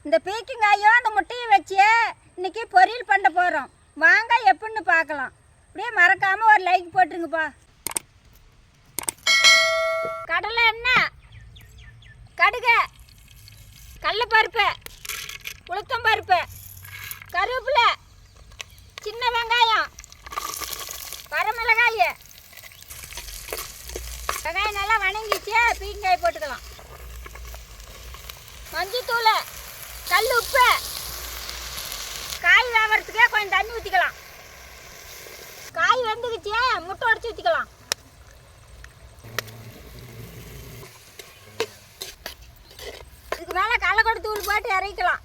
இந்த பீக்கங்காயும் அந்த முட்டையும் வச்சு இன்னைக்கு பொரியல் பண்ண போகிறோம். வாங்க எப்படின்னு பார்க்கலாம். அப்படியே மறக்காமல் ஒரு லைக் போட்டுருங்கப்பா. கடலை எண்ணெய், கடுகு, கடலைப்பருப்பு, உளுத்தம்பருப்பு, கருவேப்பிலை, சின்ன வெங்காயம், வரமிளகாய். வெங்காயம் நல்லா வணங்கிச்சு. பீக்கங்காய் போட்டுக்கலாம். மஞ்சத்தூள், கல் உப்பு, காய் வேகிறதுக்கே கொஞ்சம் தண்ணி ஊற்றிக்கலாம். காய் வெந்துக்குச்சு, முட்டை உடச்சி ஊற்றிக்கலாம். இதுக்கு மேலே கடலக்கொட்டை தூள் போட்டு இறக்கலாம்.